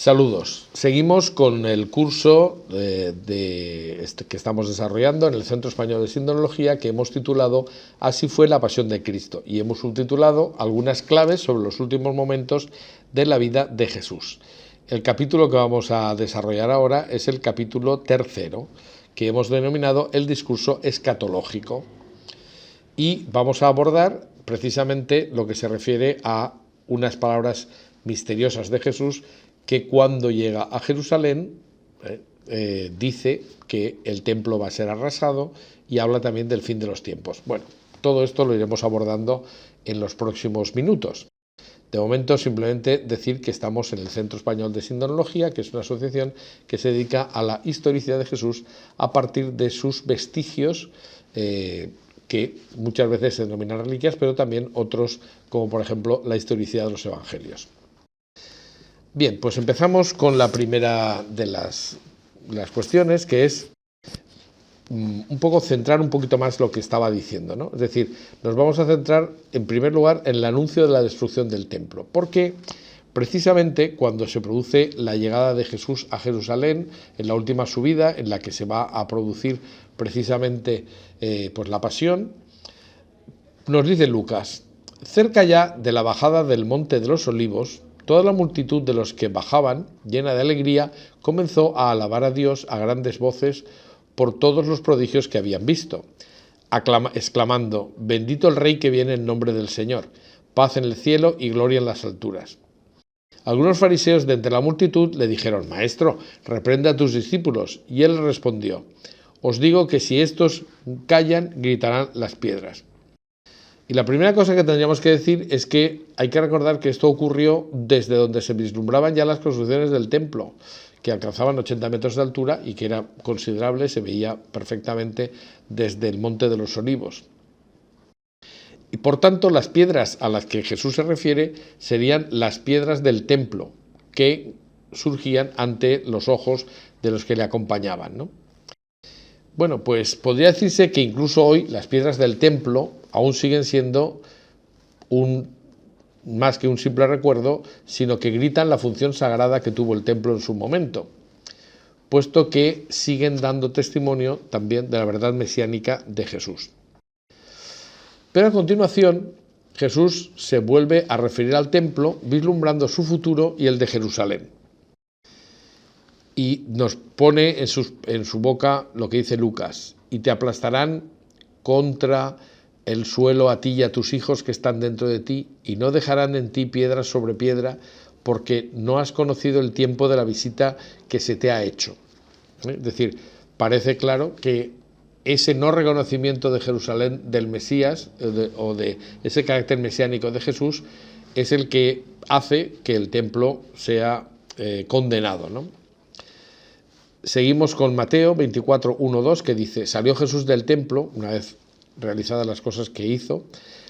Saludos. Seguimos con el curso que estamos desarrollando en el Centro Español de Sindonología, que hemos titulado Así fue la pasión de Cristo, y hemos subtitulado algunas claves sobre los últimos momentos de la vida de Jesús. El capítulo que vamos a desarrollar ahora es el capítulo tercero, que hemos denominado el discurso escatológico, y vamos a abordar precisamente lo que se refiere a unas palabras misteriosas de Jesús, que cuando llega a Jerusalén dice que el templo va a ser arrasado, y habla también del fin de los tiempos. Bueno, todo esto lo iremos abordando en los próximos minutos. De momento, simplemente decir que estamos en el Centro Español de Sindonología, que es una asociación que se dedica a la historicidad de Jesús a partir de sus vestigios, que muchas veces se denominan reliquias, pero también otros, como por ejemplo la historicidad de los evangelios. Bien, pues empezamos con la primera de las cuestiones, que es un poco centrar un poquito más lo que estaba diciendo, ¿no? Es decir, nos vamos a centrar en primer lugar en el anuncio de la destrucción del templo, porque precisamente cuando se produce la llegada de Jesús a Jerusalén, en la última subida, en la que se va a producir precisamente pues la pasión, nos dice Lucas: cerca ya de la bajada del Monte de los Olivos, toda la multitud de los que bajaban, llena de alegría, comenzó a alabar a Dios a grandes voces por todos los prodigios que habían visto, exclamando: bendito el Rey que viene en nombre del Señor, paz en el cielo y gloria en las alturas. Algunos fariseos de entre la multitud le dijeron: Maestro, reprende a tus discípulos. Y él respondió: os digo que si estos callan, gritarán las piedras. Y la primera cosa que tendríamos que decir es que hay que recordar que esto ocurrió desde donde se vislumbraban ya las construcciones del templo, que alcanzaban 80 metros de altura y que era considerable, se veía perfectamente desde el Monte de los Olivos. Y por tanto, las piedras a las que Jesús se refiere serían las piedras del templo, que surgían ante los ojos de los que le acompañaban, ¿no? Bueno, pues podría decirse que incluso hoy las piedras del templo aún siguen siendo más que un simple recuerdo, sino que gritan la función sagrada que tuvo el templo en su momento, puesto que siguen dando testimonio también de la verdad mesiánica de Jesús. Pero a continuación, Jesús se vuelve a referir al templo, vislumbrando su futuro y el de Jerusalén. Y nos pone en su boca lo que dice Lucas: y te aplastarán contra el suelo a ti y a tus hijos que están dentro de ti, y no dejarán en ti piedra sobre piedra, porque no has conocido el tiempo de la visita que se te ha hecho. Es decir, parece claro que ese no reconocimiento de Jerusalén del Mesías, o de ese carácter mesiánico de Jesús, es el que hace que el templo sea condenado, ¿no? Seguimos con Mateo 24, 1, 2, que dice: salió Jesús del templo, una vez realizadas las cosas que hizo,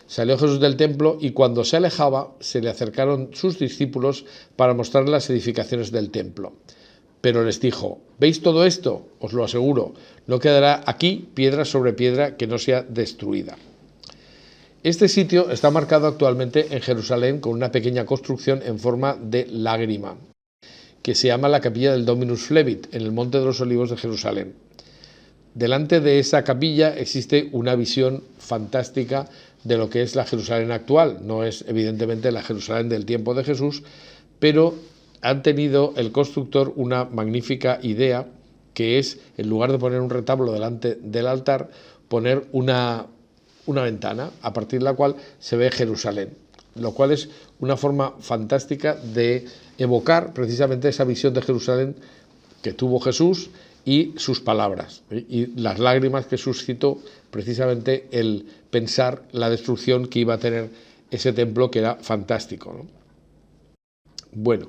salió Jesús del templo, y cuando se alejaba, se le acercaron sus discípulos para mostrarle las edificaciones del templo. Pero les dijo: ¿veis todo esto? Os lo aseguro, no quedará aquí piedra sobre piedra que no sea destruida. Este sitio está marcado actualmente en Jerusalén con una pequeña construcción en forma de lágrima, que se llama la capilla del Dominus Flevit, en el Monte de los Olivos de Jerusalén. Delante de esa capilla existe una visión fantástica de lo que es la Jerusalén actual. No es evidentemente la Jerusalén del tiempo de Jesús, pero han tenido el constructor una magnífica idea, que es, en lugar de poner un retablo delante del altar, poner una ventana a partir de la cual se ve Jerusalén, lo cual es una forma fantástica de evocar precisamente esa visión de Jerusalén que tuvo Jesús y sus palabras, y las lágrimas que suscitó precisamente el pensar la destrucción que iba a tener ese templo, que era fantástico, ¿no? Bueno,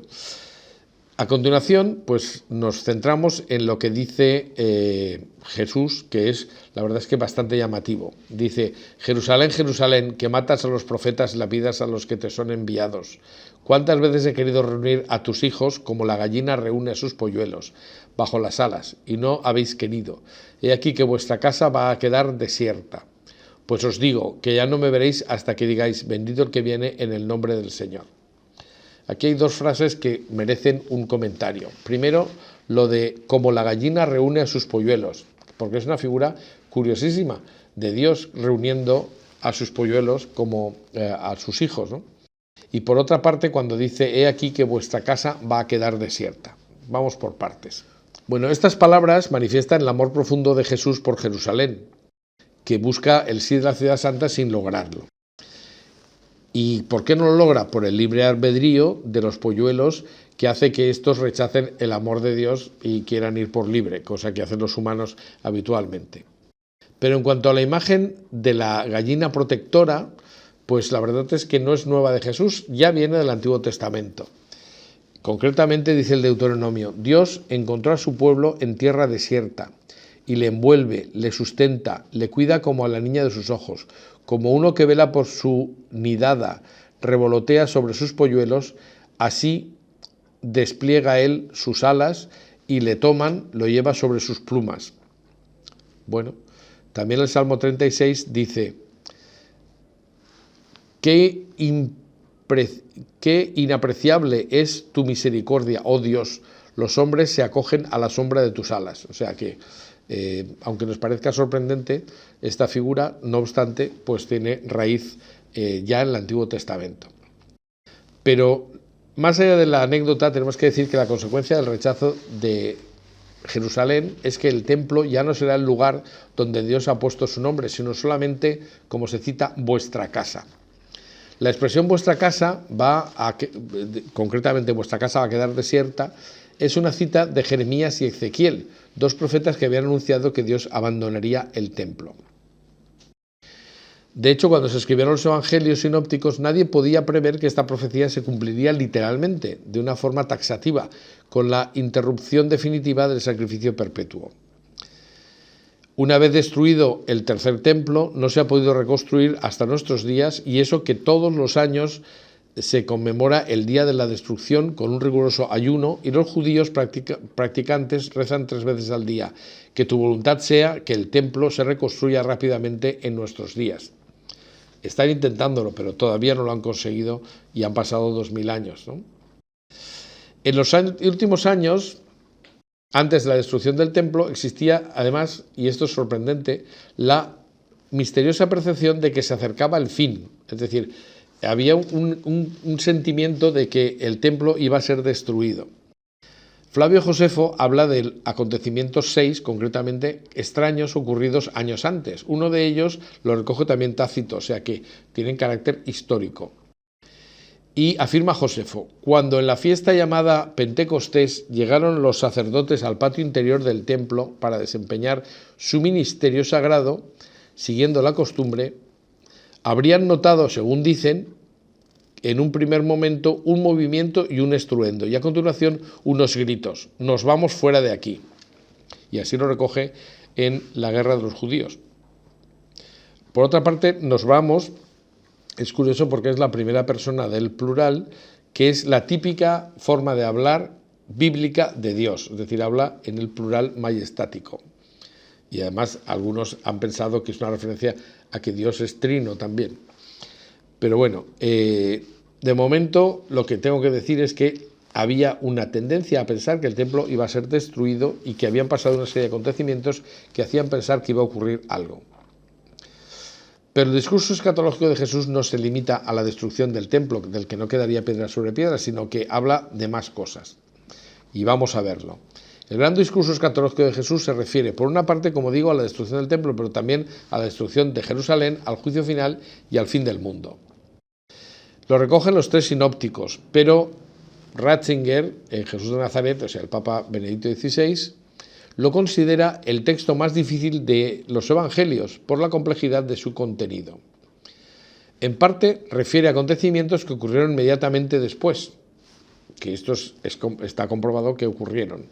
a continuación pues nos centramos en lo que dice Jesús, que es, la verdad es que bastante llamativo. Dice: Jerusalén, Jerusalén, que matas a los profetas y lapidas a los que te son enviados. ¿Cuántas veces he querido reunir a tus hijos como la gallina reúne a sus polluelos bajo las alas, y no habéis querido? He aquí que vuestra casa va a quedar desierta. Pues os digo que ya no me veréis hasta que digáis: bendito el que viene en el nombre del Señor. Aquí hay dos frases que merecen un comentario. Primero, lo de como la gallina reúne a sus polluelos, porque es una figura curiosísima de Dios reuniendo a sus polluelos como a sus hijos, ¿no? Y por otra parte, cuando dice, he aquí que vuestra casa va a quedar desierta. Vamos por partes. Bueno, estas palabras manifiestan el amor profundo de Jesús por Jerusalén, que busca el sí de la ciudad santa sin lograrlo. ¿Y por qué no lo logra? Por el libre albedrío de los polluelos, que hace que estos rechacen el amor de Dios y quieran ir por libre, cosa que hacen los humanos habitualmente. Pero en cuanto a la imagen de la gallina protectora, pues la verdad es que no es nueva de Jesús, ya viene del Antiguo Testamento. Concretamente dice el Deuteronomio, Dios encontró a su pueblo en tierra desierta y le envuelve, le sustenta, le cuida como a la niña de sus ojos, como uno que vela por su nidada, revolotea sobre sus polluelos, así despliega él sus alas y le toman, lo lleva sobre sus plumas. Bueno, también el Salmo 36 dice, qué inapreciable es tu misericordia, oh Dios, los hombres se acogen a la sombra de tus alas. O sea que, aunque nos parezca sorprendente, esta figura, no obstante, pues tiene raíz ya en el Antiguo Testamento. Pero más allá de la anécdota, tenemos que decir que la consecuencia del rechazo de Jerusalén es que el templo ya no será el lugar donde Dios ha puesto su nombre, sino solamente, como se cita, vuestra casa. La expresión vuestra casa concretamente vuestra casa va a quedar desierta, es una cita de Jeremías y Ezequiel, dos profetas que habían anunciado que Dios abandonaría el templo. De hecho, cuando se escribieron los evangelios sinópticos, nadie podía prever que esta profecía se cumpliría literalmente, de una forma taxativa, con la interrupción definitiva del sacrificio perpetuo. Una vez destruido el tercer templo, no se ha podido reconstruir hasta nuestros días, y eso que todos los años se conmemora el día de la destrucción con un riguroso ayuno, y los judíos practicantes rezan 3 veces al día, que tu voluntad sea que el templo se reconstruya rápidamente en nuestros días. Están intentándolo, pero todavía no lo han conseguido y han pasado 2000 años, ¿no? En los últimos años, antes de la destrucción del templo, existía además, y esto es sorprendente, la misteriosa percepción de que se acercaba el fin. Es decir, había un sentimiento de que el templo iba a ser destruido. Flavio Josefo habla del acontecimiento 6, concretamente extraños ocurridos años antes. Uno de ellos lo recoge también Tácito, o sea que tienen carácter histórico. Y afirma Josefo, cuando en la fiesta llamada Pentecostés llegaron los sacerdotes al patio interior del templo para desempeñar su ministerio sagrado, siguiendo la costumbre, habrían notado, según dicen, en un primer momento un movimiento y un estruendo, y a continuación unos gritos, nos vamos fuera de aquí. Y así lo recoge en la Guerra de los Judíos. Por otra parte, nos vamos, es curioso porque es la primera persona del plural, que es la típica forma de hablar bíblica de Dios, es decir, habla en el plural majestático. Y además algunos han pensado que es una referencia a que Dios es trino también. Pero bueno, de momento lo que tengo que decir es que había una tendencia a pensar que el templo iba a ser destruido y que habían pasado una serie de acontecimientos que hacían pensar que iba a ocurrir algo. Pero el discurso escatológico de Jesús no se limita a la destrucción del templo, del que no quedaría piedra sobre piedra, sino que habla de más cosas. Y vamos a verlo. El gran discurso escatológico de Jesús se refiere, por una parte, como digo, a la destrucción del templo, pero también a la destrucción de Jerusalén, al juicio final y al fin del mundo. Lo recogen los 3 sinópticos, pero Ratzinger, en Jesús de Nazaret, o sea, el Papa Benedicto XVI, lo considera el texto más difícil de los evangelios por la complejidad de su contenido. En parte refiere a acontecimientos que ocurrieron inmediatamente después, que está comprobado que ocurrieron,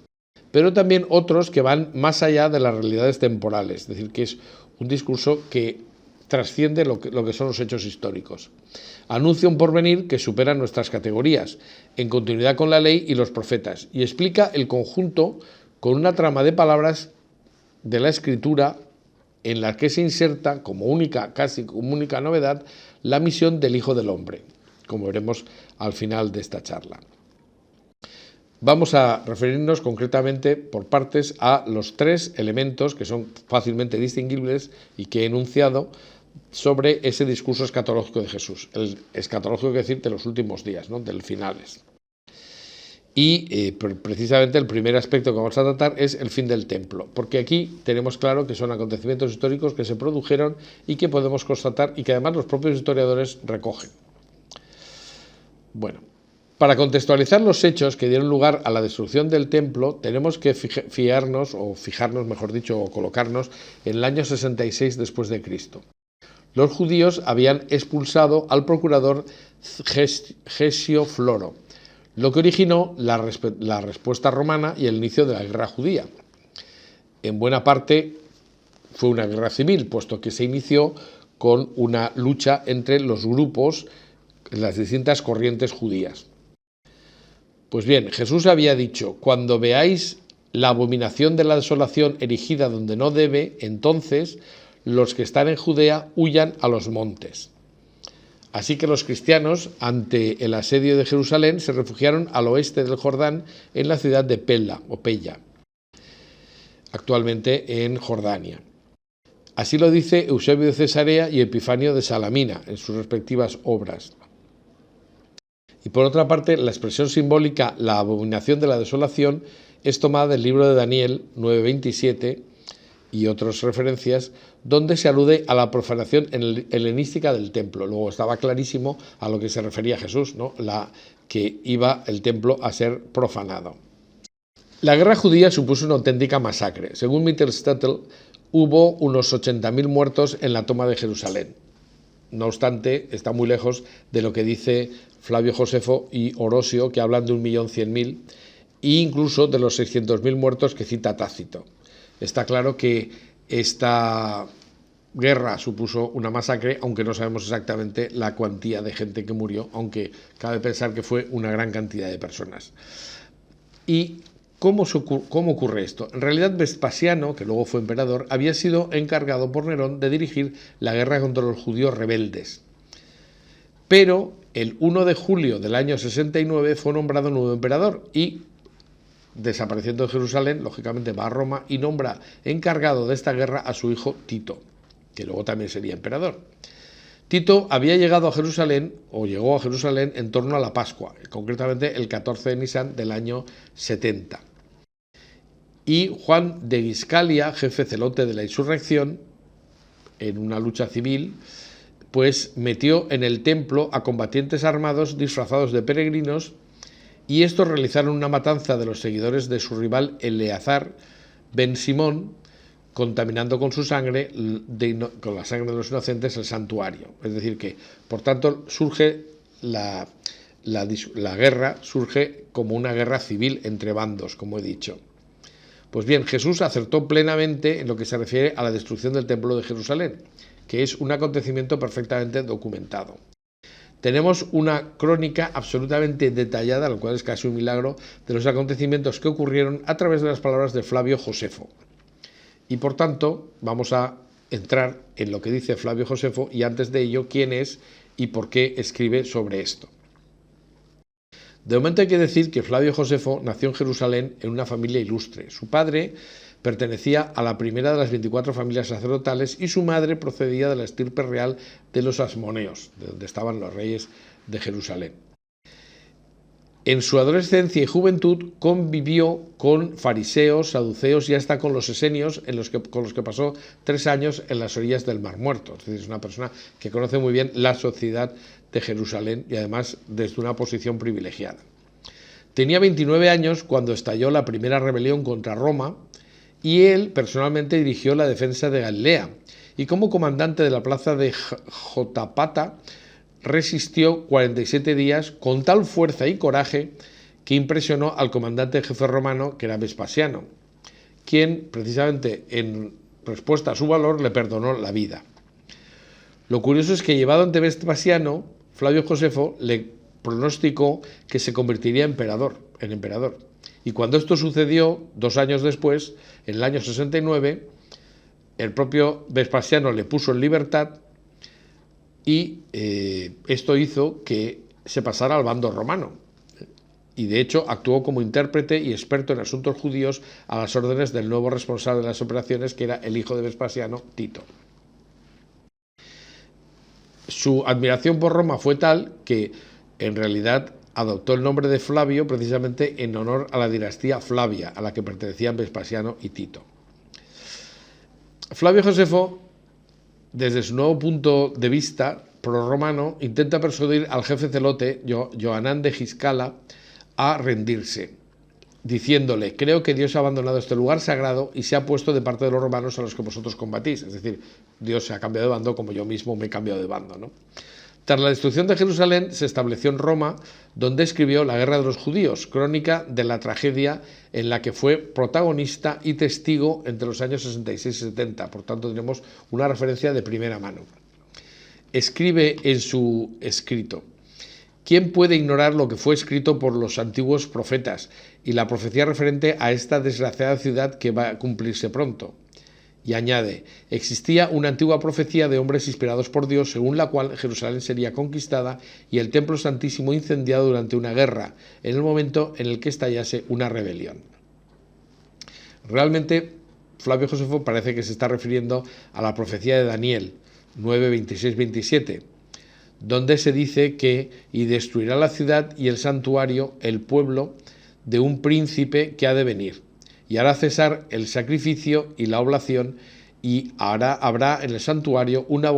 pero también otros que van más allá de las realidades temporales, es decir, que es un discurso que trasciende lo que son los hechos históricos. Anuncia un porvenir que supera nuestras categorías, en continuidad con la ley y los profetas, y explica el conjunto con una trama de palabras de la Escritura en la que se inserta casi como única novedad, la misión del Hijo del Hombre. como veremos al final de esta charla. Vamos a referirnos concretamente por partes a los tres elementos que son fácilmente distinguibles y que he enunciado sobre ese discurso escatológico de Jesús. El escatológico, quiere decir, de los últimos días, ¿no? Del finales. Y precisamente el primer aspecto que vamos a tratar es el fin del templo, porque aquí tenemos claro que son acontecimientos históricos que se produjeron y que podemos constatar y que además los propios historiadores recogen. Bueno, para contextualizar los hechos que dieron lugar a la destrucción del templo, tenemos que fijarnos, mejor dicho, o colocarnos en el año 66 después de Cristo. Los judíos habían expulsado al procurador Gesio Floro, lo que originó la respuesta romana y el inicio de la guerra judía. En buena parte fue una guerra civil, puesto que se inició con una lucha entre los grupos, las distintas corrientes judías. Pues bien, Jesús había dicho: cuando veáis la abominación de la desolación erigida donde no debe, entonces los que están en Judea huyan a los montes. Así que los cristianos, ante el asedio de Jerusalén, se refugiaron al oeste del Jordán, en la ciudad de Pella, actualmente en Jordania. Así lo dice Eusebio de Cesarea y Epifanio de Salamina en sus respectivas obras. Y por otra parte, la expresión simbólica, la abominación de la desolación, es tomada del libro de Daniel 9:27 y otras referencias, donde se alude a la profanación helenística del templo. Luego estaba clarísimo a lo que se refería Jesús, ¿no? Que iba el templo a ser profanado. La guerra judía supuso una auténtica masacre. Según Mittelstattel, hubo unos 80.000 muertos en la toma de Jerusalén. No obstante, está muy lejos de lo que dice Flavio Josefo y Orosio, que hablan de 1.100.000, e incluso de los 600.000 muertos que cita Tácito. Está claro que esta guerra supuso una masacre, aunque no sabemos exactamente la cuantía de gente que murió, aunque cabe pensar que fue una gran cantidad de personas. ¿Y cómo ocurre esto? En realidad, Vespasiano, que luego fue emperador, había sido encargado por Nerón de dirigir la guerra contra los judíos rebeldes. Pero el 1 de julio del año 69 fue nombrado nuevo emperador y, desapareciendo de Jerusalén, lógicamente va a Roma y nombra encargado de esta guerra a su hijo Tito, que luego también sería emperador. Tito había llegado a Jerusalén, o llegó a Jerusalén, en torno a la Pascua, concretamente el 14 de Nisan del año 70. Y Juan de Giscalia, jefe celote de la insurrección, en una lucha civil, pues metió en el templo a combatientes armados disfrazados de peregrinos, y estos realizaron una matanza de los seguidores de su rival Eleazar ben Simón, contaminando con su sangre, con la sangre de los inocentes, el santuario. Es decir que, por tanto, surge la guerra, surge como una guerra civil entre bandos, como he dicho. Pues bien, Jesús acertó plenamente en lo que se refiere a la destrucción del templo de Jerusalén, que es un acontecimiento perfectamente documentado. Tenemos una crónica absolutamente detallada, lo cual es casi un milagro, de los acontecimientos que ocurrieron a través de las palabras de Flavio Josefo. Y por tanto, vamos a entrar en lo que dice Flavio Josefo y antes de ello, quién es y por qué escribe sobre esto. De momento hay que decir que Flavio Josefo nació en Jerusalén en una familia ilustre. Su padre pertenecía a la primera de las 24 familias sacerdotales y su madre procedía de la estirpe real de los Asmoneos, de donde estaban los reyes de Jerusalén. En su adolescencia y juventud convivió con fariseos, saduceos y hasta con los esenios, con los que pasó 3 años en las orillas del Mar Muerto. Es decir, es una persona que conoce muy bien la sociedad de Jerusalén y además desde una posición privilegiada. Tenía 29 años cuando estalló la primera rebelión contra Roma y él personalmente dirigió la defensa de Galilea y como comandante de la plaza de Jotapata resistió 47 días con tal fuerza y coraje que impresionó al comandante jefe romano, que era Vespasiano, quien precisamente en respuesta a su valor le perdonó la vida. Lo curioso es que, llevado ante Vespasiano, Flavio Josefo le pronosticó que se convertiría en emperador. Y cuando esto sucedió, 2 años después, en el año 69, el propio Vespasiano le puso en libertad y esto hizo que se pasara al bando romano. Y de hecho actuó como intérprete y experto en asuntos judíos a las órdenes del nuevo responsable de las operaciones, que era el hijo de Vespasiano, Tito. Su admiración por Roma fue tal que en realidad adoptó el nombre de Flavio precisamente en honor a la dinastía Flavia, a la que pertenecían Vespasiano y Tito. Flavio Josefo, desde su nuevo punto de vista prorromano, intenta persuadir al jefe celote, Joanán de Giscala, a rendirse, diciéndole: creo que Dios ha abandonado este lugar sagrado y se ha puesto de parte de los romanos a los que vosotros combatís. Es decir, Dios se ha cambiado de bando como yo mismo me he cambiado de bando, ¿no? Tras la destrucción de Jerusalén, se estableció en Roma, donde escribió La guerra de los judíos, crónica de la tragedia en la que fue protagonista y testigo entre los años 66 y 70. Por tanto, tenemos una referencia de primera mano. Escribe en su escrito: ¿quién puede ignorar lo que fue escrito por los antiguos profetas y la profecía referente a esta desgraciada ciudad que va a cumplirse pronto? Y añade: existía una antigua profecía de hombres inspirados por Dios, según la cual Jerusalén sería conquistada y el templo santísimo incendiado durante una guerra, en el momento en el que estallase una rebelión. Realmente, Flavio Josefo parece que se está refiriendo a la profecía de Daniel 9, 26, 27, donde se dice que y destruirá la ciudad y el santuario, el pueblo de un príncipe que ha de venir, y hará cesar el sacrificio y la oblación, y habrá en el santuario una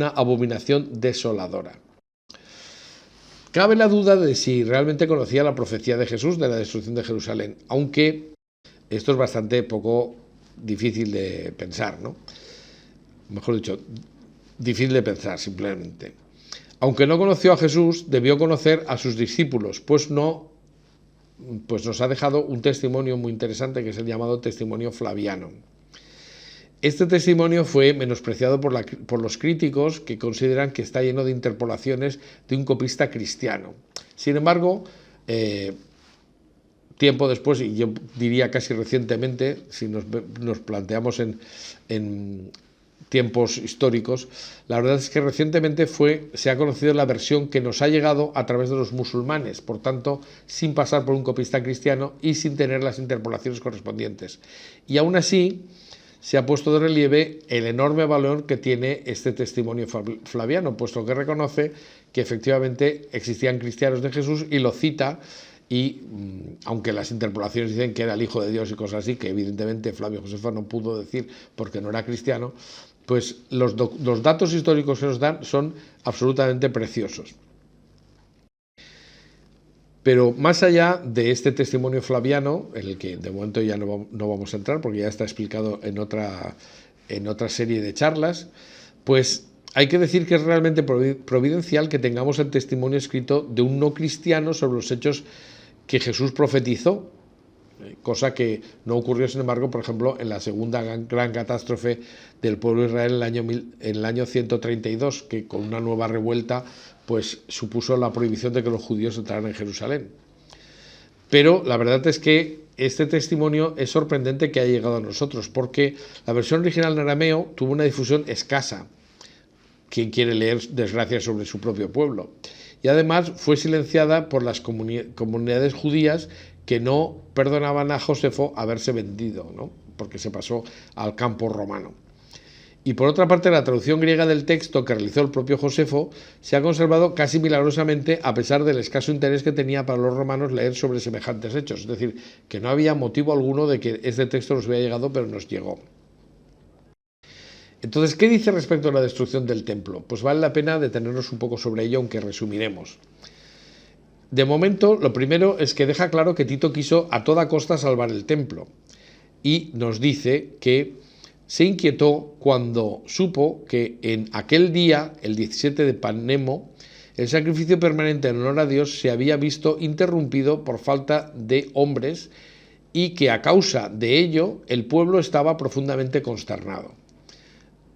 abominación desoladora. Cabe la duda de si realmente conocía la profecía de Jesús de la destrucción de Jerusalén, aunque esto es bastante poco difícil de pensar, ¿no? Mejor dicho, difícil de pensar simplemente. Aunque no conoció a Jesús, debió conocer a sus discípulos, pues nos ha dejado un testimonio muy interesante, que es el llamado testimonio flaviano. Este testimonio fue menospreciado por los críticos, que consideran que está lleno de interpolaciones de un copista cristiano. Sin embargo, tiempo después, y yo diría casi recientemente, si nos planteamos en tiempos históricos, la verdad es que recientemente se ha conocido la versión que nos ha llegado a través de los musulmanes, por tanto, sin pasar por un copista cristiano y sin tener las interpolaciones correspondientes. Y aún así, se ha puesto de relieve el enorme valor que tiene este testimonio flaviano, puesto que reconoce que efectivamente existían cristianos de Jesús y lo cita. Y aunque las interpolaciones dicen que era el Hijo de Dios y cosas así, que evidentemente Flavio Josefo no pudo decir porque no era cristiano, pues los datos históricos que nos dan son absolutamente preciosos. Pero más allá de este testimonio flaviano, en el que de momento ya no vamos a entrar porque ya está explicado en otra serie de charlas, pues hay que decir que es realmente providencial que tengamos el testimonio escrito de un no cristiano sobre los hechos que Jesús profetizó, cosa que no ocurrió, sin embargo, por ejemplo, en la segunda gran catástrofe del pueblo de Israel en el año 132, que con una nueva revuelta pues supuso la prohibición de que los judíos entraran en Jerusalén. Pero la verdad es que este testimonio es sorprendente que haya llegado a nosotros, porque la versión original en arameo tuvo una difusión escasa. ¿Quién quiere leer desgracias sobre su propio pueblo? Y además fue silenciada por las comunidades judías que no perdonaban a Josefo haberse vendido, ¿no? Porque se pasó al campo romano. Y por otra parte, la traducción griega del texto que realizó el propio Josefo se ha conservado casi milagrosamente, a pesar del escaso interés que tenía para los romanos leer sobre semejantes hechos. Es decir, que no había motivo alguno de que este texto nos hubiera llegado, pero nos llegó. Entonces, ¿qué dice respecto a la destrucción del templo? Pues vale la pena detenernos un poco sobre ello, aunque resumiremos. De momento, lo primero es que deja claro que Tito quiso a toda costa salvar el templo, y nos dice que se inquietó cuando supo que en aquel día, el 17 de Panemo, el sacrificio permanente en honor a Dios se había visto interrumpido por falta de hombres y que a causa de ello el pueblo estaba profundamente consternado.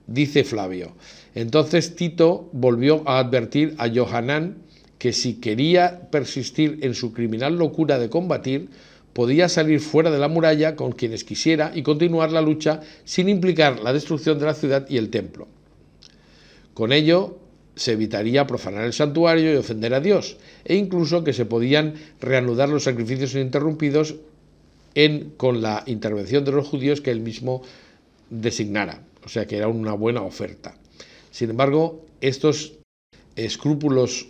Dice Flavio: entonces Tito volvió a advertir a Johanán que si quería persistir en su criminal locura de combatir, podía salir fuera de la muralla con quienes quisiera y continuar la lucha sin implicar la destrucción de la ciudad y el templo. Con ello, se evitaría profanar el santuario y ofender a Dios, e incluso que se podían reanudar los sacrificios ininterrumpidos con la intervención de los judíos que él mismo designara, o sea que era una buena oferta. Sin embargo, estos escrúpulos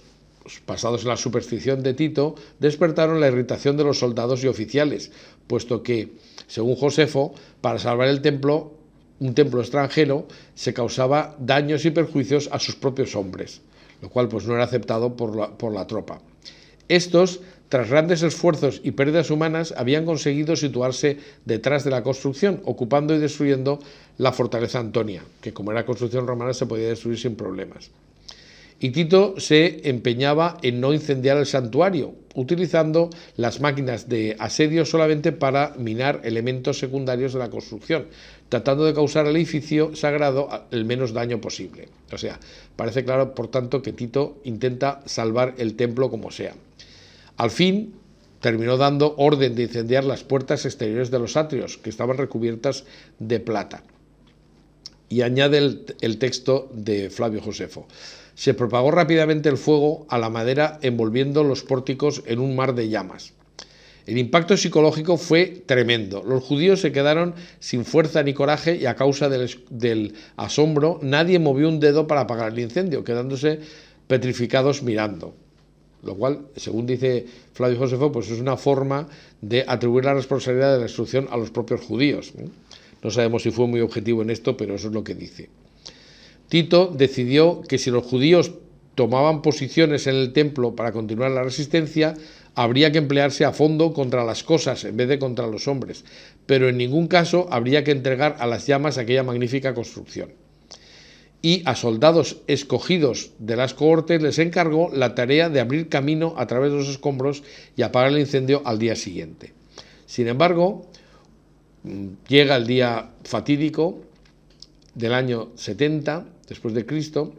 basados en la superstición de Tito despertaron la irritación de los soldados y oficiales, puesto que, según Josefo, para salvar el templo, un templo extranjero, se causaba daños y perjuicios a sus propios hombres, lo cual pues no era aceptado por la tropa. Estos, tras grandes esfuerzos y pérdidas humanas, habían conseguido situarse detrás de la construcción, ocupando y destruyendo la fortaleza Antonia, que como era construcción romana se podía destruir sin problemas. Y Tito se empeñaba en no incendiar el santuario, utilizando las máquinas de asedio solamente para minar elementos secundarios de la construcción, tratando de causar al edificio sagrado el menos daño posible. O sea, parece claro, por tanto, que Tito intenta salvar el templo como sea. Al fin, terminó dando orden de incendiar las puertas exteriores de los atrios, que estaban recubiertas de plata. Y añade el texto de Flavio Josefo. Se propagó rápidamente el fuego a la madera, envolviendo los pórticos en un mar de llamas. El impacto psicológico fue tremendo. Los judíos se quedaron sin fuerza ni coraje y a causa del asombro nadie movió un dedo para apagar el incendio, quedándose petrificados mirando. Lo cual, según dice Flavio Josefo, pues es una forma de atribuir la responsabilidad de la destrucción a los propios judíos. No sabemos si fue muy objetivo en esto, pero eso es lo que dice. Tito decidió que si los judíos tomaban posiciones en el templo para continuar la resistencia, habría que emplearse a fondo contra las cosas en vez de contra los hombres, pero en ningún caso habría que entregar a las llamas aquella magnífica construcción. Y a soldados escogidos de las cohortes les encargó la tarea de abrir camino a través de los escombros y apagar el incendio al día siguiente. Sin embargo, llega el día fatídico del año 70 después de Cristo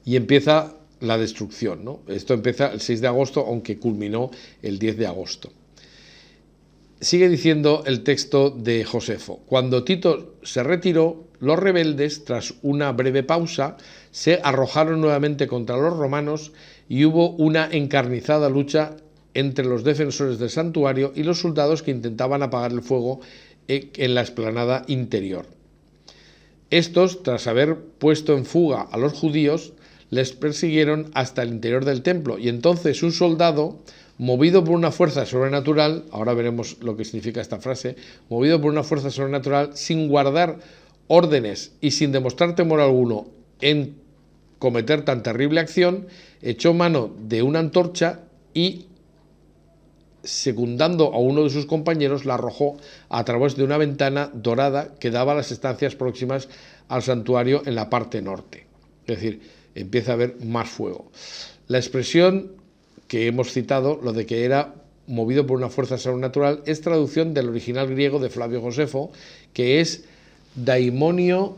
y empieza la destrucción, ¿no? Esto empieza el 6 de agosto, aunque culminó el 10 de agosto. Sigue diciendo el texto de Josefo. Cuando Tito se retiró, los rebeldes, tras una breve pausa, se arrojaron nuevamente contra los romanos y hubo una encarnizada lucha entre los defensores del santuario y los soldados que intentaban apagar el fuego en la explanada interior. Estos, tras haber puesto en fuga a los judíos, les persiguieron hasta el interior del templo, y entonces un soldado, movido por una fuerza sobrenatural, ahora veremos lo que significa esta frase, movido por una fuerza sobrenatural, sin guardar órdenes y sin demostrar temor alguno en cometer tan terrible acción, echó mano de una antorcha y, secundando a uno de sus compañeros, la arrojó a través de una ventana dorada que daba a las estancias próximas al santuario en la parte norte. Es decir, empieza a haber más fuego. La expresión que hemos citado, lo de que era movido por una fuerza sobrenatural, es traducción del original griego de Flavio Josefo, que es daimonio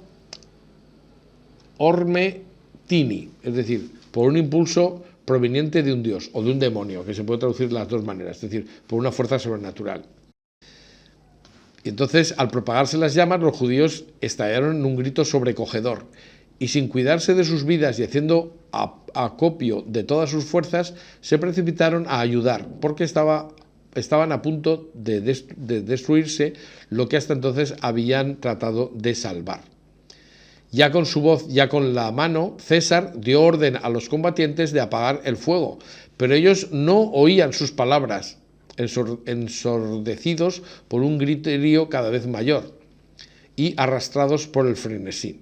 orme tini, es decir, por un impulso proveniente de un dios o de un demonio, que se puede traducir de las dos maneras, es decir, por una fuerza sobrenatural. Y entonces, al propagarse las llamas, los judíos estallaron en un grito sobrecogedor, y sin cuidarse de sus vidas y haciendo acopio de todas sus fuerzas, se precipitaron a ayudar, porque estaban a punto de destruirse lo que hasta entonces habían tratado de salvar. Ya con su voz, ya con la mano, César dio orden a los combatientes de apagar el fuego, pero ellos no oían sus palabras, ensordecidos por un griterío cada vez mayor y arrastrados por el frenesí.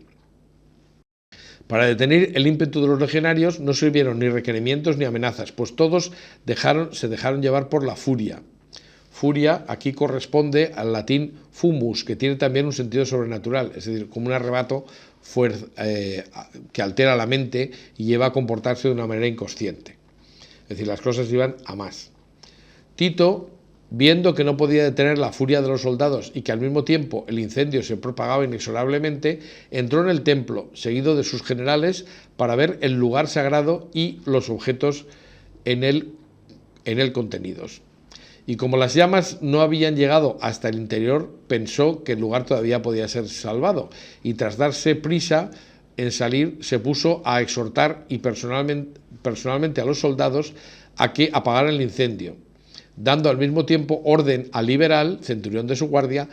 Para detener el ímpetu de los legionarios no sirvieron ni requerimientos ni amenazas, pues todos se dejaron llevar por la furia. Furia aquí corresponde al latín fumus, que tiene también un sentido sobrenatural, es decir, como un arrebato que altera la mente y lleva a comportarse de una manera inconsciente. Es decir, las cosas iban a más. Tito, viendo que no podía detener la furia de los soldados y que al mismo tiempo el incendio se propagaba inexorablemente, entró en el templo, seguido de sus generales, para ver el lugar sagrado y los objetos en él contenidos. Y como las llamas no habían llegado hasta el interior, pensó que el lugar todavía podía ser salvado, y tras darse prisa, en salir, se puso a exhortar y personalmente a los soldados a que apagaran el incendio, dando al mismo tiempo orden al liberal, centurión de su guardia,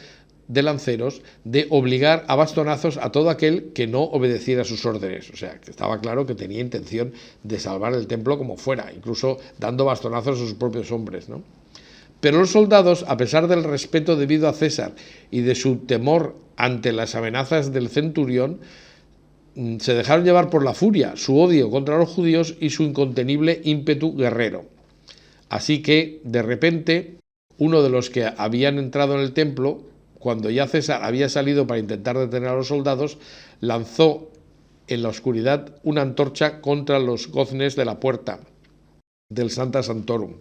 de lanceros, de obligar a bastonazos a todo aquel que no obedeciera sus órdenes. O sea, que estaba claro que tenía intención de salvar el templo como fuera, incluso dando bastonazos a sus propios hombres, ¿no? Pero los soldados, a pesar del respeto debido a César y de su temor ante las amenazas del centurión, se dejaron llevar por la furia, su odio contra los judíos y su incontenible ímpetu guerrero. Así que, de repente, uno de los que habían entrado en el templo, cuando ya César había salido para intentar detener a los soldados, lanzó en la oscuridad una antorcha contra los goznes de la puerta del Sancta Sanctorum.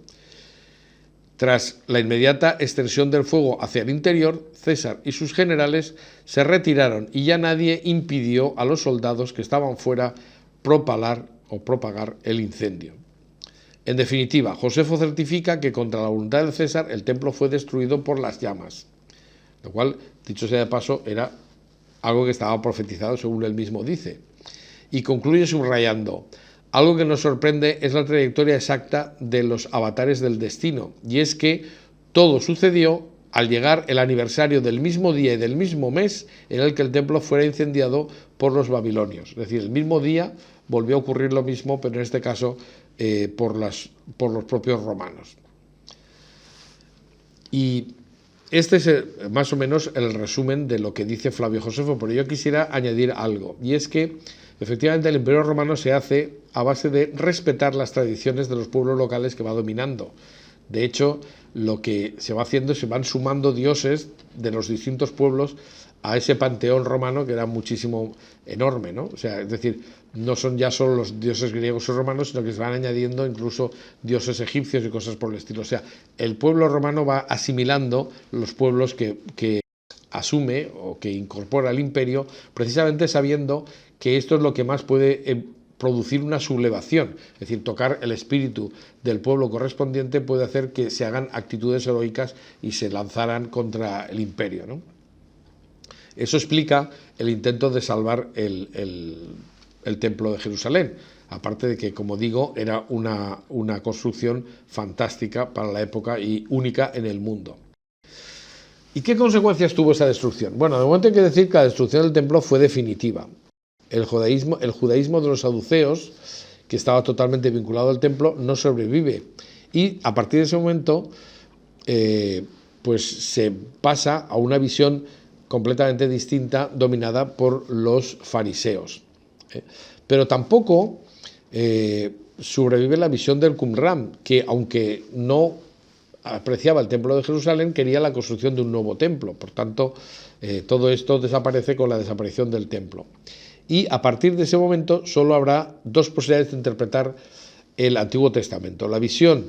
Tras la inmediata extensión del fuego hacia el interior, César y sus generales se retiraron y ya nadie impidió a los soldados que estaban fuera propagar el incendio. En definitiva, Josefo certifica que contra la voluntad de César el templo fue destruido por las llamas, lo cual, dicho sea de paso, era algo que estaba profetizado según él mismo dice. Y concluye subrayando: algo que nos sorprende es la trayectoria exacta de los avatares del destino, y es que todo sucedió al llegar el aniversario del mismo día y del mismo mes en el que el templo fuera incendiado por los babilonios. Es decir, el mismo día volvió a ocurrir lo mismo, pero en este caso por los propios romanos. Y este es más o menos el resumen de lo que dice Flavio Josefo, pero yo quisiera añadir algo, y es que efectivamente el Imperio Romano se hace a base de respetar las tradiciones de los pueblos locales que va dominando. De hecho, lo que se va haciendo es que se van sumando dioses de los distintos pueblos a ese panteón romano que era muchísimo enorme, ¿no? O sea, es decir, no son ya solo los dioses griegos y romanos, sino que se van añadiendo incluso dioses egipcios y cosas por el estilo. O sea, el pueblo romano va asimilando los pueblos que asume o que incorpora al imperio, precisamente sabiendo que esto es lo que más puede producir una sublevación, es decir, tocar el espíritu del pueblo correspondiente puede hacer que se hagan actitudes heroicas y se lanzaran contra el imperio, ¿no? Eso explica el intento de salvar el templo de Jerusalén, aparte de que, como digo, era una construcción fantástica para la época y única en el mundo. ¿Y qué consecuencias tuvo esa destrucción? Bueno, de momento hay que decir que la destrucción del templo fue definitiva. El judaísmo de los saduceos, que estaba totalmente vinculado al templo, no sobrevive. Y a partir de ese momento, pues se pasa a una visión completamente distinta, dominada por los fariseos. Pero tampoco sobrevive la visión del Qumran, que aunque no apreciaba el templo de Jerusalén, quería la construcción de un nuevo templo. Por tanto, todo esto desaparece con la desaparición del templo. Y a partir de ese momento solo habrá dos posibilidades de interpretar el Antiguo Testamento. La visión,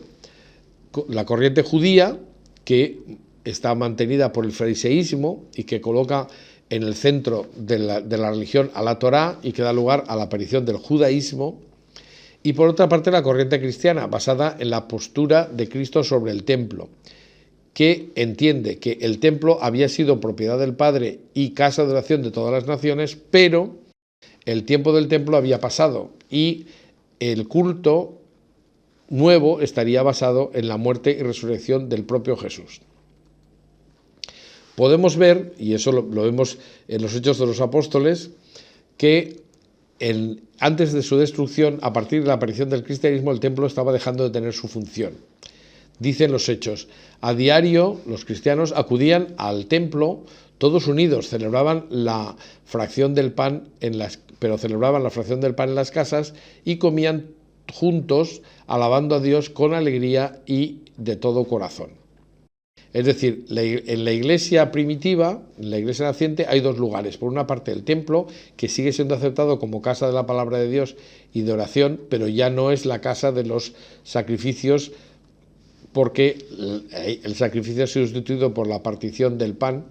la corriente judía, que está mantenida por el fariseísmo y que coloca en el centro de la religión a la Torá y que da lugar a la aparición del judaísmo. Y por otra parte la corriente cristiana, basada en la postura de Cristo sobre el templo, que entiende que el templo había sido propiedad del Padre y casa de oración de todas las naciones, pero el tiempo del templo había pasado y el culto nuevo estaría basado en la muerte y resurrección del propio Jesús. Podemos ver, y eso lo vemos en los Hechos de los Apóstoles, que antes de su destrucción, a partir de la aparición del cristianismo, el templo estaba dejando de tener su función. Dicen los Hechos: a diario los cristianos acudían al templo todos unidos, celebraban la fracción del pan en las casas y comían juntos, alabando a Dios con alegría y de todo corazón. Es decir, en la iglesia primitiva, en la iglesia naciente, hay dos lugares. Por una parte, el templo, que sigue siendo aceptado como casa de la palabra de Dios y de oración, pero ya no es la casa de los sacrificios, porque el sacrificio ha sido sustituido por la partición del pan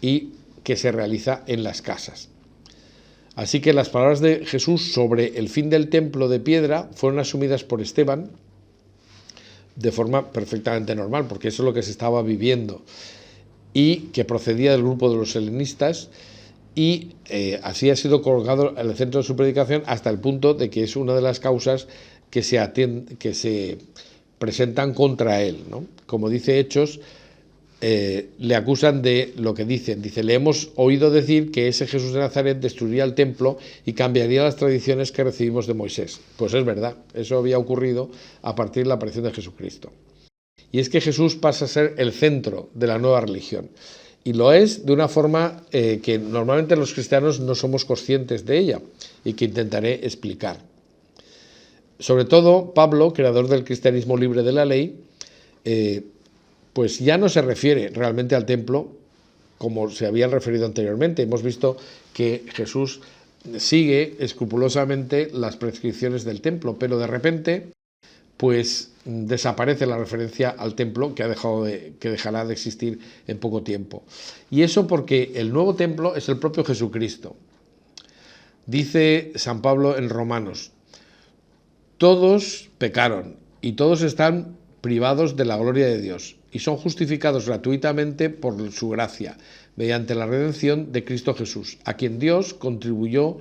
y que se realiza en las casas. Así que las palabras de Jesús sobre el fin del templo de piedra fueron asumidas por Esteban de forma perfectamente normal, porque eso es lo que se estaba viviendo, y que procedía del grupo de los helenistas, y así ha sido colocado en el centro de su predicación hasta el punto de que es una de las causas que se presentan contra él, ¿no? Como dice Hechos, le acusan de lo que dicen. Dice, le hemos oído decir que ese Jesús de Nazaret destruiría el templo y cambiaría las tradiciones que recibimos de Moisés. Pues es verdad, eso había ocurrido a partir de la aparición de Jesucristo. Y es que Jesús pasa a ser el centro de la nueva religión. Y lo es de una forma que normalmente los cristianos no somos conscientes de ella y que intentaré explicar. Sobre todo, Pablo, creador del cristianismo libre de la ley, pues ya no se refiere realmente al templo como se habían referido anteriormente. Hemos visto que Jesús sigue escrupulosamente las prescripciones del templo, pero de repente pues desaparece la referencia al templo que dejará de existir en poco tiempo. Y eso porque el nuevo templo es el propio Jesucristo. Dice San Pablo en Romanos, todos pecaron y todos están privados de la gloria de Dios y son justificados gratuitamente por su gracia, mediante la redención de Cristo Jesús, a quien Dios constituyó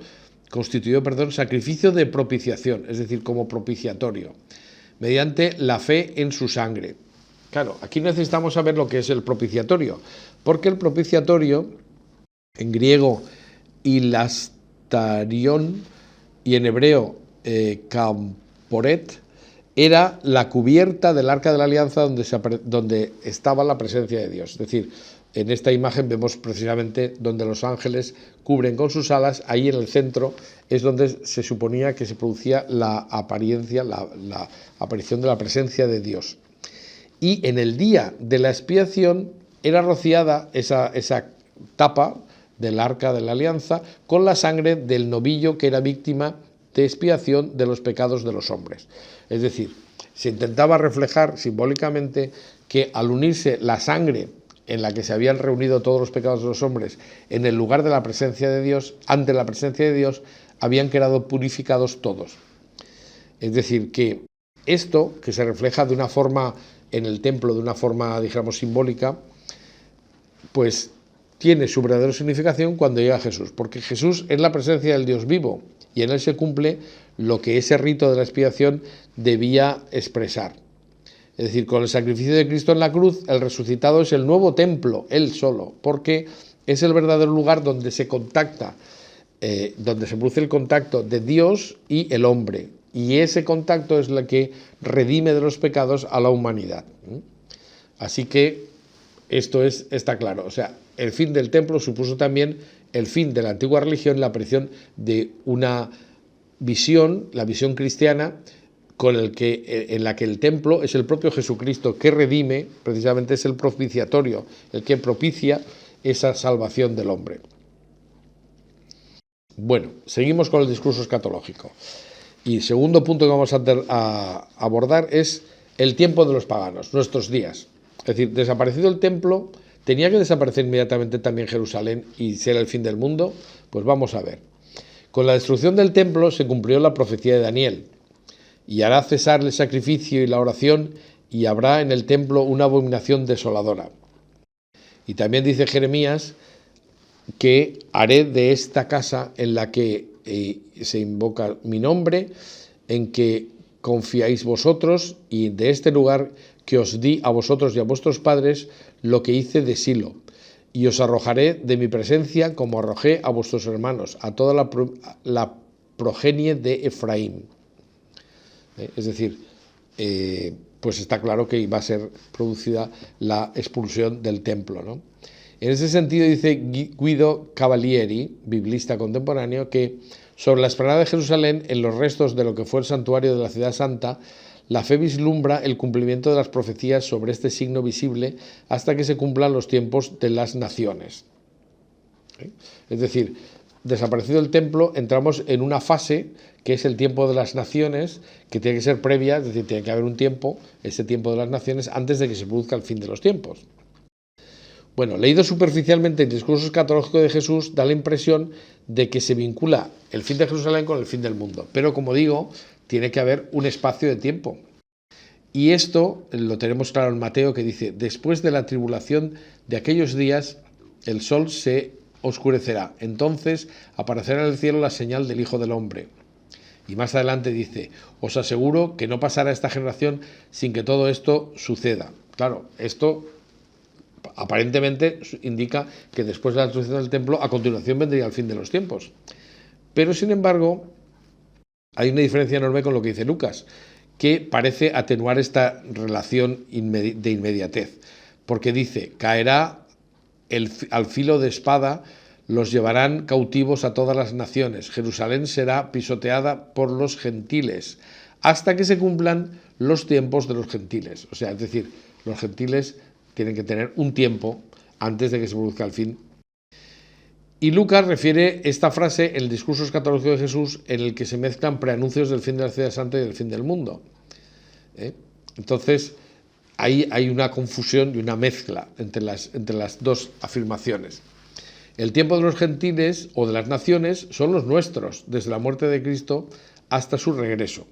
sacrificio de propiciación, es decir, como propiciatorio, mediante la fe en su sangre. Claro, aquí necesitamos saber lo que es el propiciatorio, porque el propiciatorio, en griego ilastarion y en hebreo kamporet, era la cubierta del arca de la alianza donde estaba la presencia de Dios. Es decir, en esta imagen vemos precisamente donde los ángeles cubren con sus alas, ahí en el centro es donde se suponía que se producía la aparición de la presencia de Dios. Y en el día de la expiación era rociada esa tapa del arca de la alianza con la sangre del novillo que era víctima de expiación de los pecados de los hombres. Es decir, se intentaba reflejar simbólicamente que al unirse la sangre en la que se habían reunido todos los pecados de los hombres en el lugar de la presencia de Dios, ante la presencia de Dios, habían quedado purificados todos. Es decir, que esto, que se refleja de una forma en el templo, de una forma, dijéramos, simbólica, pues tiene su verdadera significación cuando llega Jesús, porque Jesús es la presencia del Dios vivo y en él se cumple lo que ese rito de la expiación debía expresar. Es decir, con el sacrificio de Cristo en la cruz, el resucitado es el nuevo templo, él solo, porque es el verdadero lugar donde se contacta, donde se produce el contacto de Dios y el hombre. Y ese contacto es el que redime de los pecados a la humanidad. Así que esto está claro. O sea, el fin del templo supuso también el fin de la antigua religión, la aparición de una visión, la visión cristiana, en la que el templo es el propio Jesucristo que redime, precisamente es el propiciatorio, el que propicia esa salvación del hombre. Bueno, seguimos con el discurso escatológico. Y el segundo punto que vamos a abordar es el tiempo de los paganos, nuestros días. Es decir, desaparecido el templo, ¿tenía que desaparecer inmediatamente también Jerusalén y ser el fin del mundo? Pues vamos a ver. Con la destrucción del templo se cumplió la profecía de Daniel. Y hará cesar el sacrificio y la oración, y habrá en el templo una abominación desoladora. Y también dice Jeremías que haré de esta casa en la que se invoca mi nombre, en que confiáis vosotros, y de este lugar que os di a vosotros y a vuestros padres, lo que hice de Silo. Y os arrojaré de mi presencia como arrojé a vuestros hermanos, a toda la progenie de Efraín. Es decir, pues está claro que iba a ser producida la expulsión del templo, ¿no? En ese sentido dice Guido Cavalieri, biblista contemporáneo, que sobre la explanada de Jerusalén, en los restos de lo que fue el santuario de la ciudad santa, la fe vislumbra el cumplimiento de las profecías sobre este signo visible hasta que se cumplan los tiempos de las naciones. Es decir, desaparecido el templo, entramos en una fase que es el tiempo de las naciones, que tiene que ser previa, es decir, tiene que haber un tiempo, ese tiempo de las naciones, antes de que se produzca el fin de los tiempos. Bueno, leído superficialmente el discurso escatológico de Jesús, da la impresión de que se vincula el fin de Jerusalén con el fin del mundo. Pero, como digo, tiene que haber un espacio de tiempo. Y esto lo tenemos claro en Mateo, que dice, después de la tribulación de aquellos días, el sol se oscurecerá. Entonces aparecerá en el cielo la señal del Hijo del Hombre. Y más adelante dice, os aseguro que no pasará esta generación sin que todo esto suceda. Claro, esto aparentemente indica que después de la destrucción del templo, a continuación vendría el fin de los tiempos. Pero sin embargo, hay una diferencia enorme con lo que dice Lucas, que parece atenuar esta relación de inmediatez, porque dice, caerá al filo de espada, los llevarán cautivos a todas las naciones, Jerusalén será pisoteada por los gentiles, hasta que se cumplan los tiempos de los gentiles. O sea, es decir, los gentiles tienen que tener un tiempo antes de que se produzca el fin. Y Lucas refiere esta frase en el discurso escatológico de Jesús, en el que se mezclan preanuncios del fin de la ciudad santa y del fin del mundo. Entonces, ahí hay una confusión y una mezcla entre las dos afirmaciones. El tiempo de los gentiles o de las naciones son los nuestros, desde la muerte de Cristo hasta su regreso.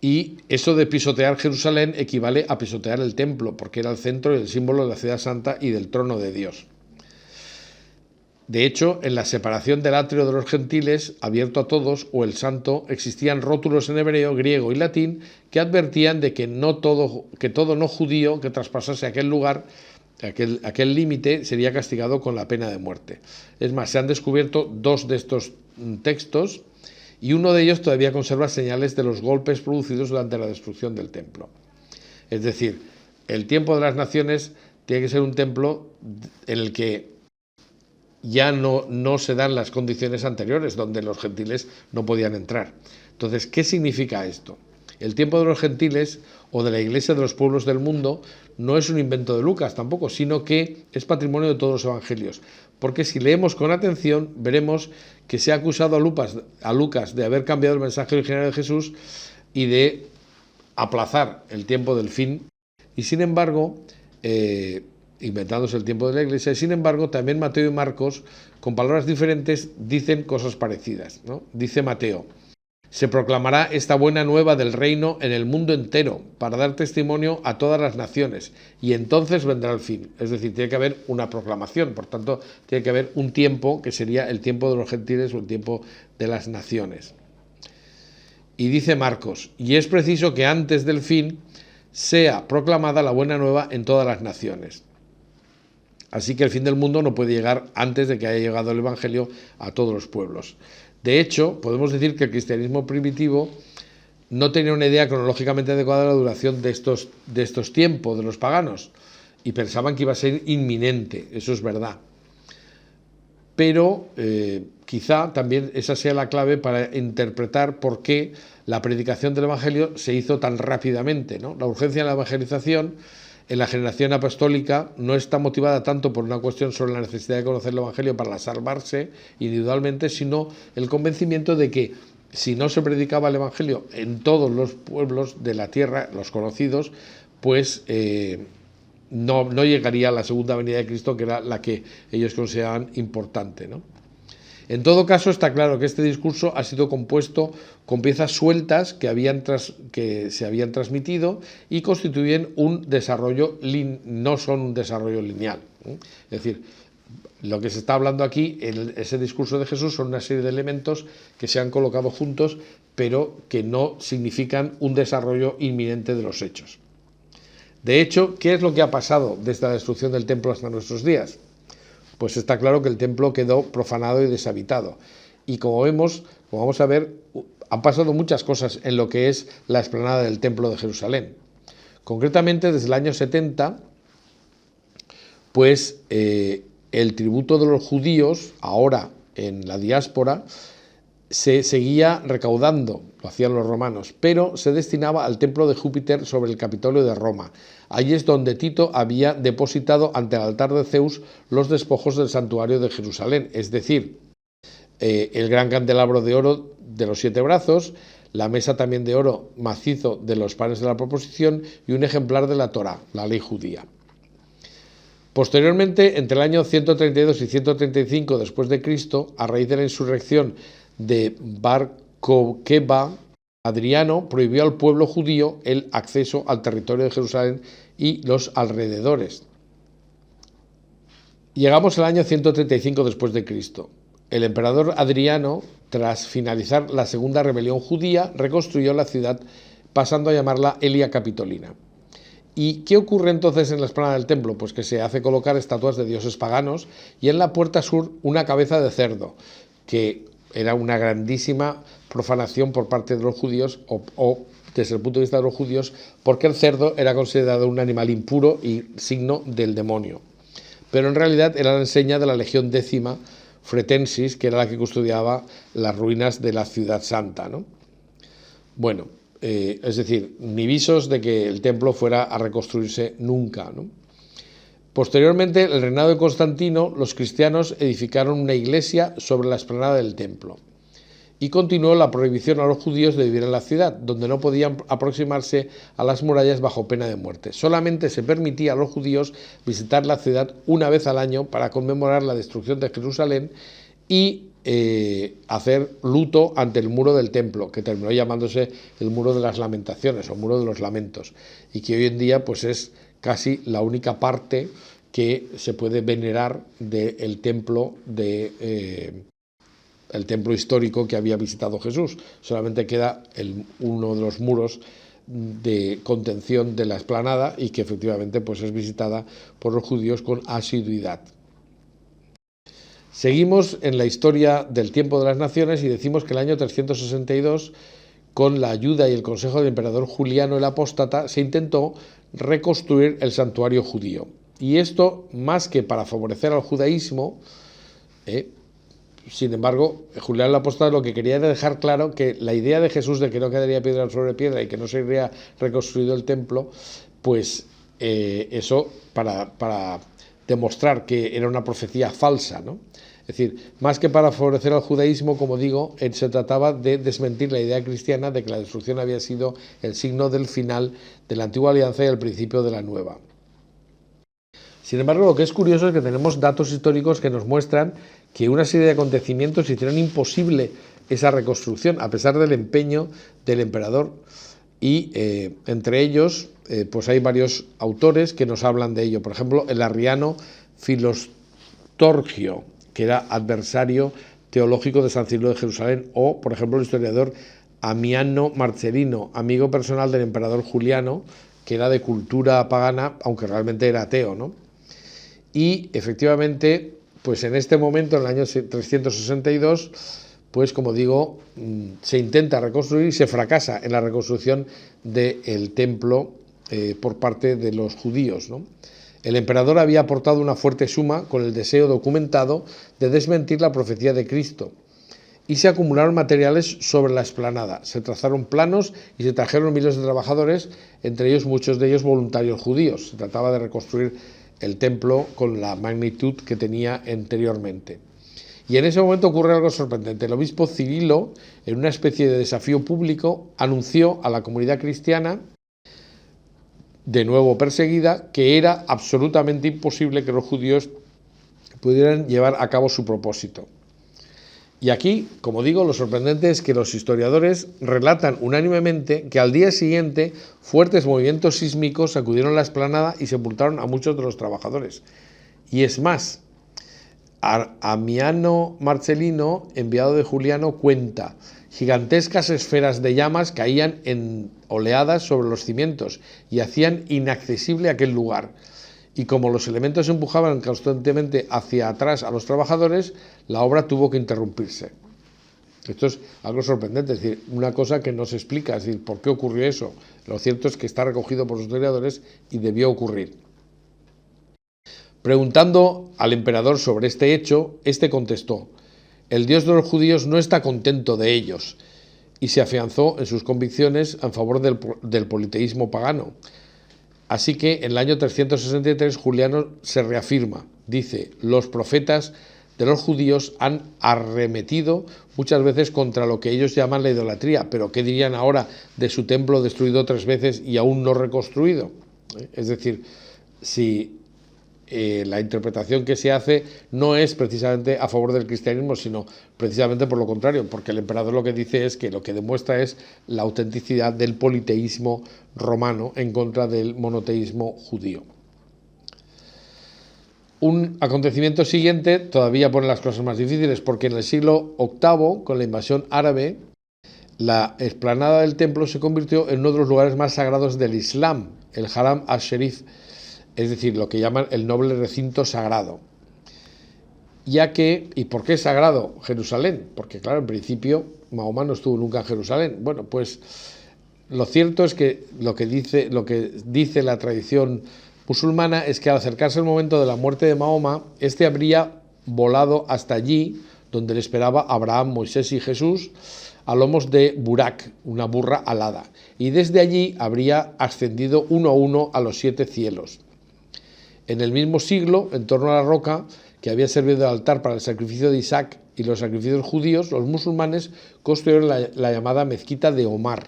Y eso de pisotear Jerusalén equivale a pisotear el templo, porque era el centro y el símbolo de la ciudad santa y del trono de Dios. De hecho, en la separación del atrio de los gentiles, abierto a todos, o el santo, existían rótulos en hebreo, griego y latín que advertían de que todo no judío que traspasase aquel lugar, aquel límite, sería castigado con la pena de muerte. Es más, se han descubierto 2 de estos textos y uno de ellos todavía conserva señales de los golpes producidos durante la destrucción del templo. Es decir, el tiempo de las naciones tiene que ser un templo en el que ya no se dan las condiciones anteriores, donde los gentiles no podían entrar. Entonces, ¿qué significa esto? El tiempo de los gentiles o de la iglesia de los pueblos del mundo no es un invento de Lucas tampoco, sino que es patrimonio de todos los evangelios. Porque si leemos con atención, veremos que se ha acusado a Lucas de haber cambiado el mensaje original de Jesús y de aplazar el tiempo del fin. Y sin embargo, inventándose el tiempo de la iglesia, y sin embargo también Mateo y Marcos, con palabras diferentes, dicen cosas parecidas, ¿no? Dice Mateo, se proclamará esta buena nueva del reino en el mundo entero, para dar testimonio a todas las naciones, y entonces vendrá el fin. Es decir, tiene que haber una proclamación, por tanto, tiene que haber un tiempo que sería el tiempo de los gentiles o el tiempo de las naciones. Y dice Marcos, y es preciso que antes del fin sea proclamada la buena nueva en todas las naciones. Así que el fin del mundo no puede llegar antes de que haya llegado el Evangelio a todos los pueblos. De hecho, podemos decir que el cristianismo primitivo no tenía una idea cronológicamente adecuada de la duración de estos tiempos de los paganos y pensaban que iba a ser inminente, eso es verdad. Pero quizá también esa sea la clave para interpretar por qué la predicación del Evangelio se hizo tan rápidamente, ¿no? La urgencia de la evangelización en la generación apostólica no está motivada tanto por una cuestión sobre la necesidad de conocer el Evangelio para salvarse individualmente, sino el convencimiento de que si no se predicaba el Evangelio en todos los pueblos de la tierra, los conocidos, pues no llegaría a la segunda venida de Cristo, que era la que ellos consideraban importante, ¿no? En todo caso, está claro que este discurso ha sido compuesto con piezas sueltas que se habían transmitido y constituyen un desarrollo, no son un desarrollo lineal. Es decir, lo que se está hablando aquí, en ese discurso de Jesús, son una serie de elementos que se han colocado juntos, pero que no significan un desarrollo inminente de los hechos. De hecho, ¿qué es lo que ha pasado desde la destrucción del templo hasta nuestros días? Pues está claro que el templo quedó profanado y deshabitado. Y como vamos a ver, han pasado muchas cosas en lo que es la explanada del templo de Jerusalén. Concretamente, desde el año 70, pues el tributo de los judíos, ahora en la diáspora, se seguía recaudando, lo hacían los romanos, pero se destinaba al templo de Júpiter sobre el Capitolio de Roma. Allí es donde Tito había depositado ante el altar de Zeus los despojos del santuario de Jerusalén, es decir, el gran candelabro de oro de los 7 brazos, la mesa también de oro macizo de los panes de la proposición y un ejemplar de la Torá, la ley judía. Posteriormente, entre el año 132 y 135 después de Cristo, a raíz de la insurrección de Bar Kokhba, Adriano prohibió al pueblo judío el acceso al territorio de Jerusalén y los alrededores. Llegamos al año 135 después de Cristo. El emperador Adriano, tras finalizar la segunda rebelión judía, reconstruyó la ciudad pasando a llamarla Elia Capitolina. ¿Y qué ocurre entonces en la explanada del templo? Pues que se hace colocar estatuas de dioses paganos y en la puerta sur una cabeza de cerdo, que era una grandísima profanación por parte de los judíos o desde el punto de vista de los judíos, porque el cerdo era considerado un animal impuro y signo del demonio. Pero en realidad era la enseña de la Legión Décima Fretensis, que era la que custodiaba las ruinas de la ciudad santa, ¿no? Bueno, es decir, ni visos de que el templo fuera a reconstruirse nunca, ¿no? Posteriormente, el reinado de Constantino, los cristianos edificaron una iglesia sobre la explanada del templo. Y continuó la prohibición a los judíos de vivir en la ciudad, donde no podían aproximarse a las murallas bajo pena de muerte. Solamente se permitía a los judíos visitar la ciudad una vez al año para conmemorar la destrucción de Jerusalén y hacer luto ante el muro del templo, que terminó llamándose el muro de las lamentaciones o muro de los lamentos, y que hoy en día pues es casi la única parte que se puede venerar del templo el templo histórico que había visitado Jesús. Solamente queda uno de los muros de contención de la explanada y que efectivamente pues es visitada por los judíos con asiduidad. Seguimos en la historia del tiempo de las naciones y decimos que el año 362, con la ayuda y el consejo del emperador Juliano el Apóstata, se intentó reconstruir el santuario judío. Y esto, más que para favorecer al judaísmo, sin embargo, Julián el Apóstata lo que quería era dejar claro que la idea de Jesús de que no quedaría piedra sobre piedra y que no sería reconstruido el templo, pues eso para demostrar que era una profecía falsa, ¿no? Es decir, más que para favorecer al judaísmo, como digo, se trataba de desmentir la idea cristiana de que la destrucción había sido el signo del final de la antigua alianza y el principio de la nueva. Sin embargo, lo que es curioso es que tenemos datos históricos que nos muestran que una serie de acontecimientos hicieron imposible esa reconstrucción, a pesar del empeño del emperador. Y entre ellos, pues hay varios autores que nos hablan de ello. Por ejemplo, el arriano Filostorgio, que era adversario teológico de San Cirilo de Jerusalén, o, por ejemplo, el historiador Amiano Marcelino, amigo personal del emperador Juliano, que era de cultura pagana, aunque realmente era ateo, ¿no? Y efectivamente, pues en este momento, en el año 362, pues como digo, se intenta reconstruir y se fracasa en la reconstrucción del templo por parte de los judíos, ¿no? El emperador había aportado una fuerte suma con el deseo documentado de desmentir la profecía de Cristo, y se acumularon materiales sobre la explanada. Se trazaron planos y se trajeron miles de trabajadores, entre ellos muchos de ellos voluntarios judíos. Se trataba de reconstruir el templo con la magnitud que tenía anteriormente. Y en ese momento ocurre algo sorprendente. El obispo Cirilo, en una especie de desafío público, anunció a la comunidad cristiana, de nuevo perseguida, que era absolutamente imposible que los judíos pudieran llevar a cabo su propósito. Y aquí, como digo, lo sorprendente es que los historiadores relatan unánimemente que al día siguiente fuertes movimientos sísmicos sacudieron la explanada y sepultaron a muchos de los trabajadores. Y es más, Amiano Marcelino, enviado de Juliano, cuenta: gigantescas esferas de llamas caían en oleadas sobre los cimientos y hacían inaccesible aquel lugar. Y como los elementos empujaban constantemente hacia atrás a los trabajadores, la obra tuvo que interrumpirse. Esto es algo sorprendente, es decir, una cosa que no se explica, es decir, ¿por qué ocurrió eso? Lo cierto es que está recogido por los historiadores y debió ocurrir. Preguntando al emperador sobre este hecho, este contestó: el Dios de los judíos no está contento de ellos, y se afianzó en sus convicciones en favor del politeísmo pagano. Así que en el año 363 Juliano se reafirma, dice: los profetas de los judíos han arremetido muchas veces contra lo que ellos llaman la idolatría, pero ¿qué dirían ahora de su templo destruido 3 veces y aún no reconstruido? Es decir, si la interpretación que se hace no es precisamente a favor del cristianismo, sino precisamente por lo contrario, porque el emperador lo que dice es que lo que demuestra es la autenticidad del politeísmo romano en contra del monoteísmo judío. Un acontecimiento siguiente todavía pone las cosas más difíciles, porque en el siglo VIII, con la invasión árabe, la explanada del templo se convirtió en uno de los lugares más sagrados del Islam, el Haram al-Sharif, es decir, lo que llaman el noble recinto sagrado. Ya que, ¿y por qué es sagrado Jerusalén? Porque claro, en principio Mahoma no estuvo nunca en Jerusalén. Bueno, pues lo cierto es que lo que dice la tradición musulmana es que al acercarse el momento de la muerte de Mahoma, este habría volado hasta allí, donde le esperaba Abraham, Moisés y Jesús, a lomos de Burak, una burra alada, y desde allí habría ascendido uno a uno a los 7 cielos. En el mismo siglo, en torno a la roca, que había servido de altar para el sacrificio de Isaac y los sacrificios judíos, los musulmanes construyeron la llamada mezquita de Omar,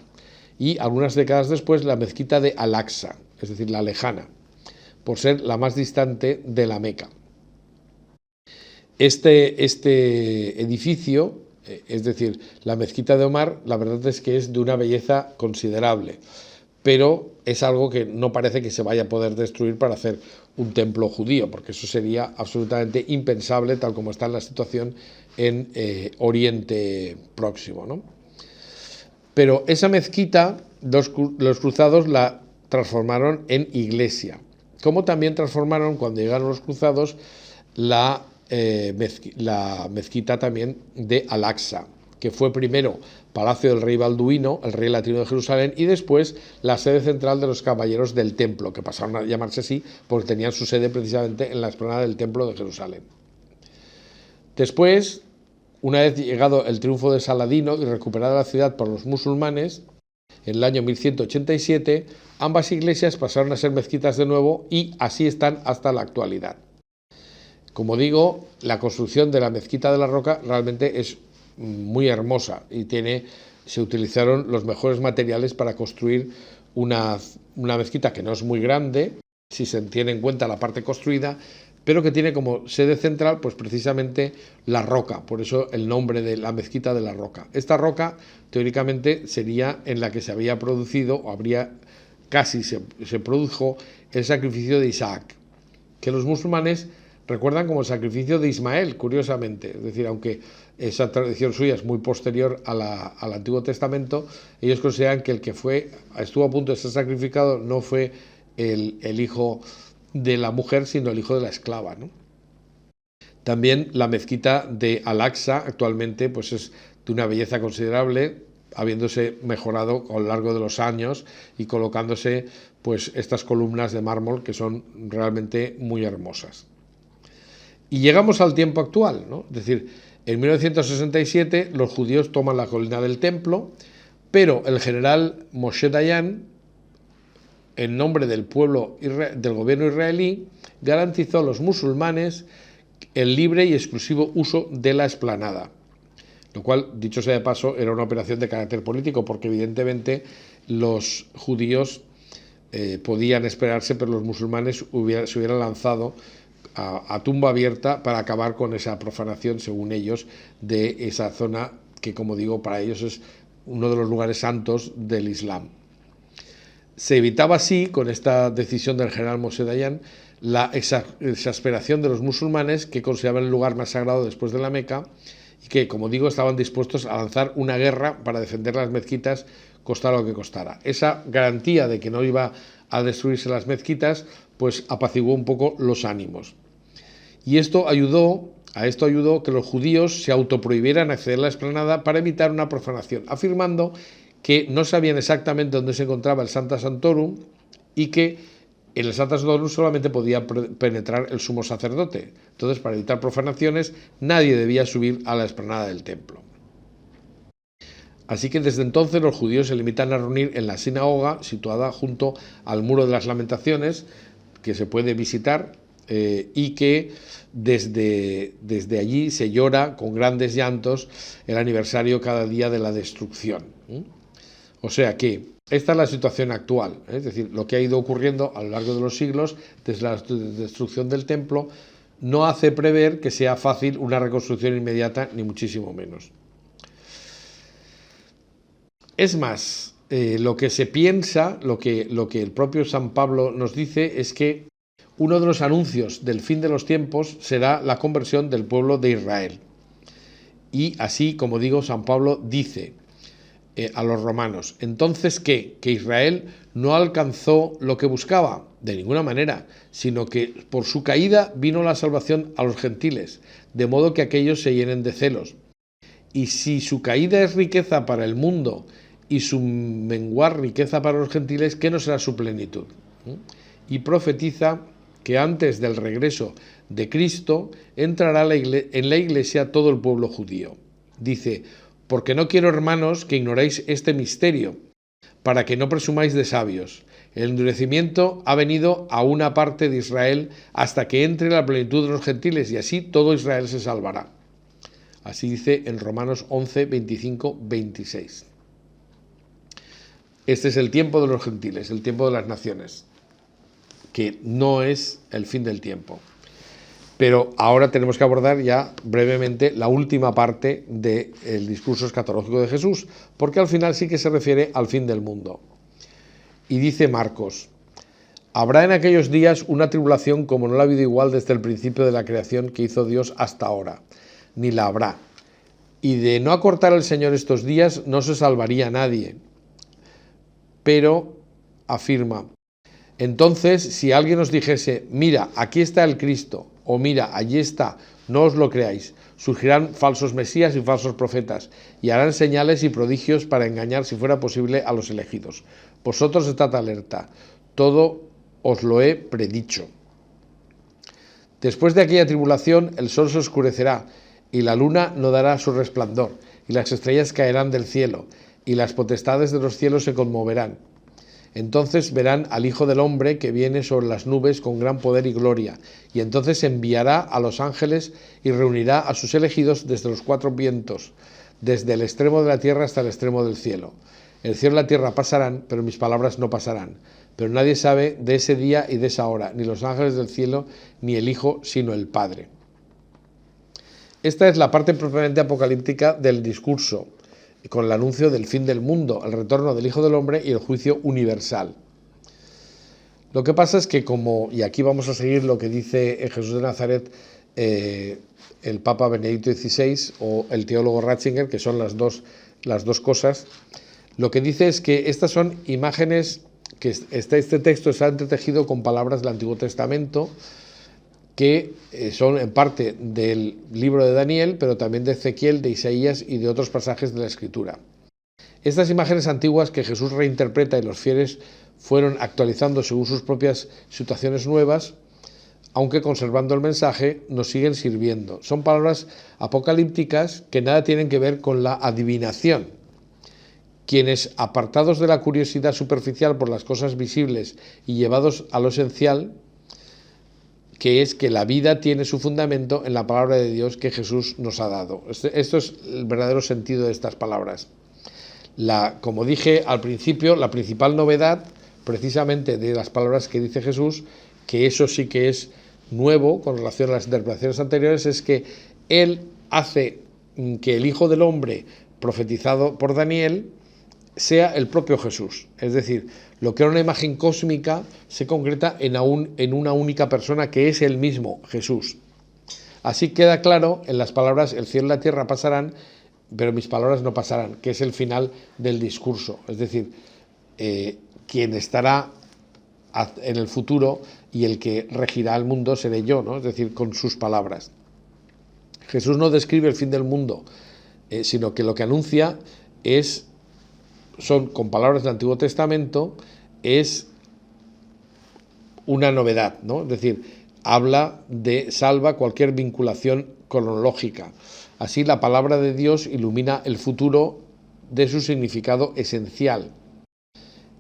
y algunas décadas después la mezquita de Al-Aqsa, es decir, la lejana, por ser la más distante de la Meca. Este edificio, es decir, la mezquita de Omar, la verdad es que es de una belleza considerable, pero es algo que no parece que se vaya a poder destruir para hacer un templo judío, porque eso sería absolutamente impensable tal como está la situación en Oriente Próximo, ¿no? Pero esa mezquita, los cruzados la transformaron en iglesia, como también transformaron, cuando llegaron los cruzados, la mezquita también de Al-Aqsa, que fue primero palacio del rey Balduino, el rey latino de Jerusalén, y después la sede central de los caballeros del templo, que pasaron a llamarse así porque tenían su sede precisamente en la explanada del templo de Jerusalén. Después, una vez llegado el triunfo de Saladino y recuperada la ciudad por los musulmanes, en el año 1187, ambas iglesias pasaron a ser mezquitas de nuevo y así están hasta la actualidad. Como digo, la construcción de la mezquita de la Roca realmente es muy hermosa y se utilizaron los mejores materiales para construir una mezquita que no es muy grande, si se tiene en cuenta la parte construida, pero que tiene como sede central pues precisamente la roca, por eso el nombre de la mezquita de la Roca. Esta roca teóricamente sería en la que se había producido, o se produjo el sacrificio de Isaac, que los musulmanes recuerdan como el sacrificio de Ismael, curiosamente. Es decir, aunque esa tradición suya es muy posterior al Antiguo Testamento, ellos consideran que el que estuvo a punto de ser sacrificado no fue el hijo de la mujer, sino el hijo de la esclava, ¿no? También la mezquita de Al-Aqsa actualmente pues es de una belleza considerable, habiéndose mejorado a lo largo de los años y colocándose pues estas columnas de mármol que son realmente muy hermosas. Y llegamos al tiempo actual, ¿no? Es decir, en 1967 los judíos toman la colina del templo, pero el general Moshe Dayan, en nombre del pueblo, del gobierno israelí, garantizó a los musulmanes el libre y exclusivo uso de la explanada, lo cual, dicho sea de paso, era una operación de carácter político, porque evidentemente los judíos podían esperarse, pero los musulmanes se hubieran lanzado a tumba abierta para acabar con esa profanación, según ellos, de esa zona que, como digo, para ellos es uno de los lugares santos del Islam. Se evitaba así, con esta decisión del general Moshe Dayan, la exasperación de los musulmanes, que consideraban el lugar más sagrado después de la Meca y que, como digo, estaban dispuestos a lanzar una guerra para defender las mezquitas, costara lo que costara. Esa garantía de que no iba a destruirse las mezquitas pues apaciguó un poco los ánimos. Y a esto ayudó que los judíos se autoprohibieran acceder a la explanada para evitar una profanación, afirmando que no sabían exactamente dónde se encontraba el Sancta Sanctorum y que en el Sancta Sanctorum solamente podía penetrar el sumo sacerdote. Entonces, para evitar profanaciones, nadie debía subir a la explanada del templo. Así que desde entonces los judíos se limitan a reunir en la sinagoga, situada junto al Muro de las Lamentaciones, que se puede visitar, y que desde allí se llora con grandes llantos el aniversario cada día de la destrucción. O sea que esta es la situación actual, es decir, lo que ha ido ocurriendo a lo largo de los siglos desde la destrucción del templo no hace prever que sea fácil una reconstrucción inmediata, ni muchísimo menos. Es más, lo que se piensa, lo que el propio San Pablo nos dice es que uno de los anuncios del fin de los tiempos será la conversión del pueblo de Israel. Y así, como digo, San Pablo dice a los romanos: ¿entonces qué? ¿Que Israel no alcanzó lo que buscaba? De ninguna manera, sino que por su caída vino la salvación a los gentiles, de modo que aquellos se llenen de celos. Y si su caída es riqueza para el mundo y su menguar riqueza para los gentiles, ¿qué no será su plenitud? Y profetiza que antes del regreso de Cristo entrará en la iglesia todo el pueblo judío. Dice: porque no quiero, hermanos, que ignoréis este misterio, para que no presumáis de sabios. El endurecimiento ha venido a una parte de Israel hasta que entre la plenitud de los gentiles, y así todo Israel se salvará. Así dice en Romanos 11, 25, 26. Este es el tiempo de los gentiles, el tiempo de las naciones, que no es el fin del tiempo. Pero ahora tenemos que abordar ya brevemente la última parte del discurso escatológico de Jesús, porque al final sí que se refiere al fin del mundo. Y dice Marcos: habrá en aquellos días una tribulación como no la ha habido igual desde el principio de la creación que hizo Dios hasta ahora, ni la habrá. Y de no acortar el Señor estos días no se salvaría nadie. Pero afirma: entonces, si alguien os dijese: mira, aquí está el Cristo, o mira, allí está, no os lo creáis. Surgirán falsos mesías y falsos profetas, y harán señales y prodigios para engañar, si fuera posible, a los elegidos. Vosotros estad alerta, todo os lo he predicho. Después de aquella tribulación, el sol se oscurecerá, y la luna no dará su resplandor, y las estrellas caerán del cielo, y las potestades de los cielos se conmoverán. Entonces verán al Hijo del Hombre que viene sobre las nubes con gran poder y gloria, y entonces enviará a los ángeles y reunirá a sus elegidos desde los cuatro vientos, desde el extremo de la tierra hasta el extremo del cielo. El cielo y la tierra pasarán, pero mis palabras no pasarán. Pero nadie sabe de ese día y de esa hora, ni los ángeles del cielo, ni el Hijo, sino el Padre. Esta es la parte propiamente apocalíptica del discurso, con el anuncio del fin del mundo, el retorno del Hijo del Hombre y el juicio universal. Lo que pasa es que y aquí vamos a seguir lo que dice Jesús de Nazaret el Papa Benedicto XVI o el teólogo Ratzinger, que son las dos cosas, lo que dice es que estas son imágenes, que este texto está entretejido con palabras del Antiguo Testamento, que son en parte del libro de Daniel, pero también de Ezequiel, de Isaías y de otros pasajes de la Escritura. Estas imágenes antiguas que Jesús reinterpreta y los fieles fueron actualizando según sus propias situaciones nuevas, aunque conservando el mensaje, nos siguen sirviendo. Son palabras apocalípticas que nada tienen que ver con la adivinación. Quienes, apartados de la curiosidad superficial por las cosas visibles y llevados a lo esencial, que es que la vida tiene su fundamento en la palabra de Dios que Jesús nos ha dado. Esto es el verdadero sentido de estas palabras. Como dije al principio, la principal novedad, precisamente de las palabras que dice Jesús, que eso sí que es nuevo con relación a las interpretaciones anteriores, es que Él hace que el Hijo del Hombre, profetizado por Daniel, sea el propio Jesús. Es decir, lo que era una imagen cósmica se concreta en una única persona, que es el mismo Jesús. Así queda claro en las palabras: el cielo y la tierra pasarán, pero mis palabras no pasarán, que es el final del discurso. Es decir, quien estará en el futuro y el que regirá el mundo seré yo, ¿no? Es decir, con sus palabras. Jesús no describe el fin del mundo, sino que lo que anuncia son, con palabras del Antiguo Testamento, es una novedad, ¿no? Es decir, salva cualquier vinculación cronológica. Así, la palabra de Dios ilumina el futuro de su significado esencial.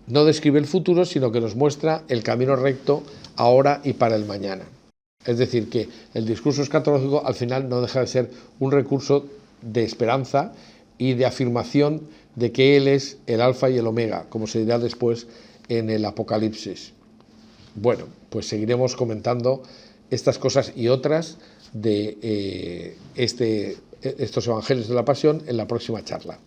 No describe el futuro, sino que nos muestra el camino recto ahora y para el mañana. Es decir, que el discurso escatológico al final no deja de ser un recurso de esperanza y de afirmación de que Él es el alfa y el omega, como se dirá después en el Apocalipsis. Bueno, pues seguiremos comentando estas cosas y otras de estos evangelios de la Pasión en la próxima charla.